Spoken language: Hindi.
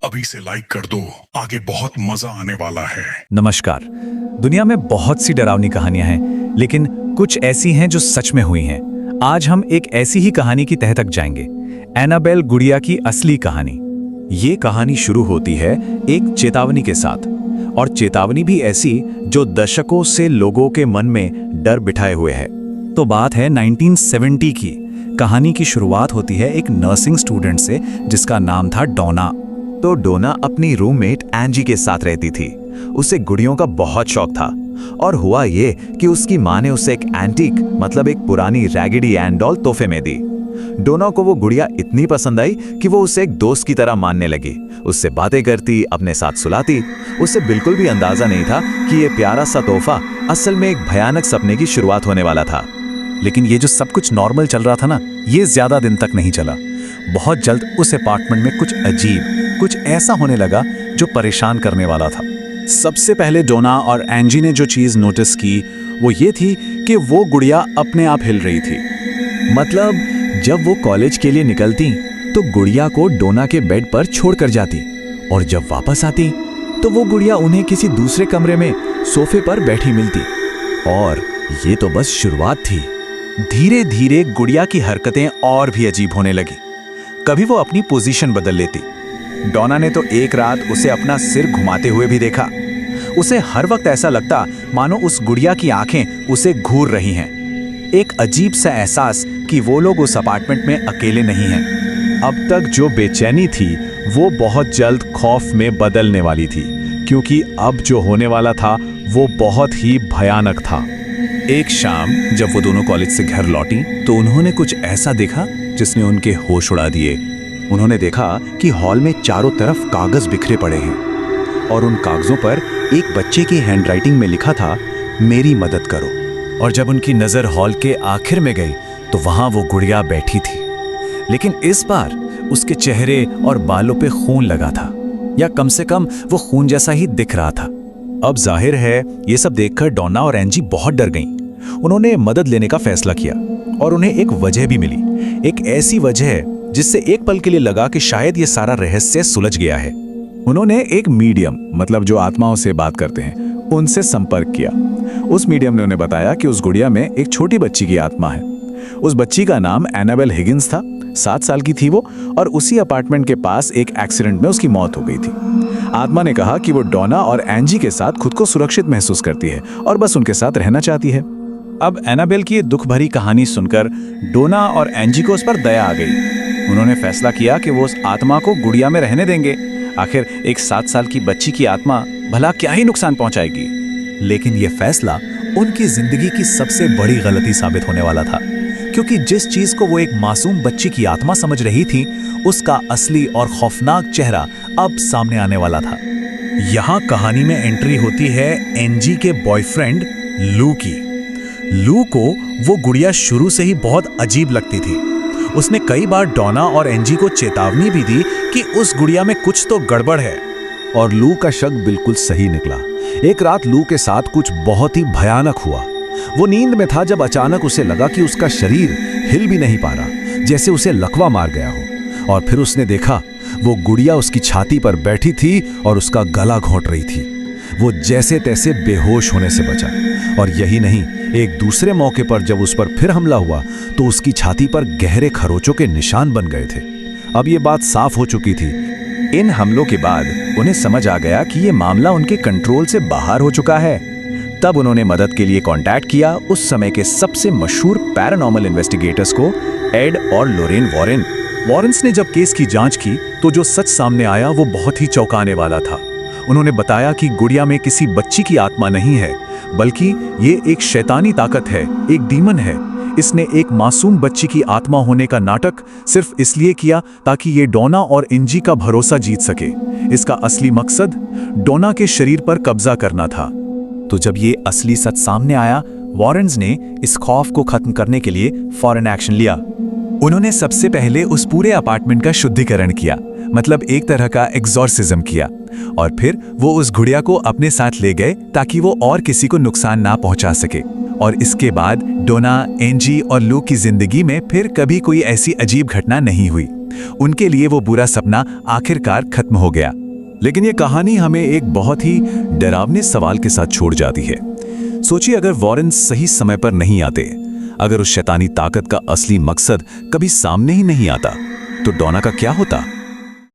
अभी से लाइक कर दो, आगे बहुत मजा आने वाला है। नमस्कार। दुनिया में बहुत सी डरावनी कहानियां हैं, लेकिन कुछ ऐसी हैं जो सच में हुई हैं। आज हम एक ऐसी ही कहानी की तह तक जाएंगे, एनाबेल गुड़िया की असली कहानी। ये कहानी शुरू होती है एक चेतावनी के साथ, और चेतावनी भी ऐसी जो दशकों से लोगों के मन में डर बिठाए हुए है। तो बात है 1970 की। कहानी की शुरुआत होती है एक नर्सिंग स्टूडेंट से जिसका नाम था डोना। तो डोना अपनी रूममेट एंजी के साथ रहती थी। उसे गुड़ियों का बहुत शौक था, और हुआ ये कि उसकी माँ ने उसे एक एंटीक मतलब एक पुरानी रैगडी एंड डॉल तोहफे में दी। डोना को वो गुड़िया इतनी पसंद आई कि वो उसे एक दोस्त की तरह मानने लगी। उससे बातें करती, अपने साथ सुलाती। उसे बिल्कुल भी अंदाजा नहीं था कि ये प्यारा सा तोहफा असल में एक भयानक सपने की शुरुआत होने वाला था। लेकिन ये जो सब कुछ नॉर्मल चल रहा था ना, ये ज्यादा दिन तक नहीं चला। बहुत जल्द उस अपार्टमेंट में कुछ अजीब, कुछ ऐसा होने लगा जो परेशान करने वाला था। सबसे पहले डोना और एंजी ने जो चीज नोटिस की वो ये थी कि वो गुड़िया अपने आप हिल रही थी। मतलब जब वो कॉलेज के लिए निकलती तो गुड़िया को डोना के बेड पर छोड़कर जाती, और जब वापस आती तो वो गुड़िया उन्हें किसी दूसरे कमरे में सोफे पर बैठी मिलती। और ये तो बस शुरुआत थी। धीरे धीरे गुड़िया की हरकतें और भी अजीब होने लगी। कभी वो अपनी पोजीशन बदल लेती। डोना ने तो एक रात उसे अपना सिर घुमाते हुए भी देखा। उसे हर वक्त ऐसा लगता मानो उस गुड़िया की आंखें उसे घूर रही हैं। एक अजीब सा एहसास कि वो लोग उस अपार्टमेंट में अकेले नहीं हैं। अब तक जो बेचैनी थी वो बहुत जल्द खौफ में बदलने वाली थी, क्योंकि अब जो होने वाला था वो बहुत ही भयानक था। एक शाम जब वो दोनों कॉलेज से घर लौटी तो उन्होंने कुछ ऐसा देखा जिसने उनके होश उड़ा दिए। उन्होंने देखा कि हॉल में चारों तरफ कागज बिखरे पड़े हैं, और उन कागजों पर एक बच्चे की हैंडराइटिंग में लिखा था, मेरी मदद करो। और जब उनकी नजर हॉल के आखिर में गई तो वहां वो गुड़िया बैठी थी, लेकिन इस बार उसके चेहरे और बालों पे खून लगा था, या कम से कम वो खून जैसा ही दिख रहा था। अब जाहिर है ये सब देखकर डोना और एंजी बहुत डर गईं। उन्होंने मदद लेने का फैसला किया, और उन्हें एक वजह भी मिली, एक ऐसी वजह जिससे एक पल के लिए लगा कि शायद ये सारा रहस्य सुलझ गया है। उन्होंने एक मीडियम मतलब जो आत्माओं से बात करते हैं उनसे संपर्क किया। उस मीडियम ने उन्हें बताया कि उस गुड़िया में एक छोटी बच्ची की आत्मा है। उस बच्ची का नाम एनाबेल हिगिंस था। 7 साल की थी वो, और उसी अपार्टमेंट के पास एक एक्सीडेंट में उसकी मौत हो गई थी। आत्मा ने कहा कि वो डोना और एंजी के साथ खुद को सुरक्षित महसूस करती है और बस उनके साथ रहना चाहती है। अब एनाबेल की ये दुख भरी कहानी सुनकर डोना और एंजी को उस पर दया आ गई। उन्होंने फैसला किया कि वो उस आत्मा को गुड़िया में रहने देंगे। आखिर एक 7 साल की बच्ची की आत्मा भला क्या ही नुकसान पहुंचाएगी। लेकिन यह फैसला उनकी जिंदगी की सबसे बड़ी गलती साबित होने वाला था, क्योंकि जिस चीज को वो एक मासूम बच्ची की आत्मा समझ रही थी उसका असली और खौफनाक चेहरा अब सामने आने वाला था। यहाँ कहानी में एंट्री होती है एंजी के बॉयफ्रेंड लू की। लू को वो गुड़िया शुरू से ही बहुत अजीब लगती थी। उसने कई बार डोना और एंजी को चेतावनी भी दी कि उस गुड़िया में कुछ तो गड़बड़ है, और लू का शक बिल्कुल सही निकला। एक रात लू के साथ कुछ बहुत ही भयानक हुआ। वो नींद में था जब अचानक उसे लगा कि उसका शरीर हिल भी नहीं पा रहा, जैसे उसे लकवा मार गया हो। और फिर उसने देखा वो गुड़िया उसकी छाती पर बैठी थी और उसका गला घोंट रही थी। वो जैसे तैसे बेहोश होने से बचा। और यही नहीं, एक दूसरे मौके पर जब उस पर फिर हमला हुआ तो उसकी छाती पर गहरे खरोचों के निशान बन गए थे। अब ये बात साफ हो चुकी थी। इन हमलों के बाद उन्हें समझ आ गया कि ये मामला उनके कंट्रोल से बाहर हो चुका है। तब उन्होंने मदद के लिए कांटेक्ट किया उस समय के सबसे मशहूर पैरानॉर्मल इन्वेस्टिगेटर्स को, एड और लोरेन वॉरेन। वॉरेन्स ने जब केस की जांच की तो जो सच सामने आया वो बहुत ही चौंकाने वाला था। उन्होंने बताया कि गुड़िया में किसी बच्ची की आत्मा नहीं है, बल्कि ये एक शैतानी ताकत है, एक डीमन है। इसने एक मासूम बच्ची की आत्मा होने का नाटक सिर्फ इसलिए किया ताकि ये डोना और एंजी का भरोसा जीत सके। इसका असली मकसद डोना के शरीर पर कब्जा करना था। तो जब ये असली सच सामने आया, वॉरेन्स ने इस खौफ को खत्म करने के लिए फौरन एक्शन लिया। उन्होंने सबसे पहले उस पूरे अपार्टमेंट का शुद्धिकरण किया, मतलब एक तरह का एग्जॉर्सिज्म किया, और फिर वो उस गुड़िया को अपने साथ ले गए ताकि वो और किसी को नुकसान ना पहुंचा सके। और इसके बाद डोना, एंजी और लू की जिंदगी में फिर कभी कोई ऐसी अजीब घटना नहीं हुई। उनके लिए वो बुरा सपना आखिरकार खत्म हो गया। लेकिन ये कहानी हमें एक बहुत ही डरावने सवाल के साथ छोड़ जाती है। सोचिए, अगर वॉरेन सही समय पर नहीं आते, अगर उस शैतानी ताकत का असली मकसद कभी सामने ही नहीं आता, तो डॉना का क्या होता।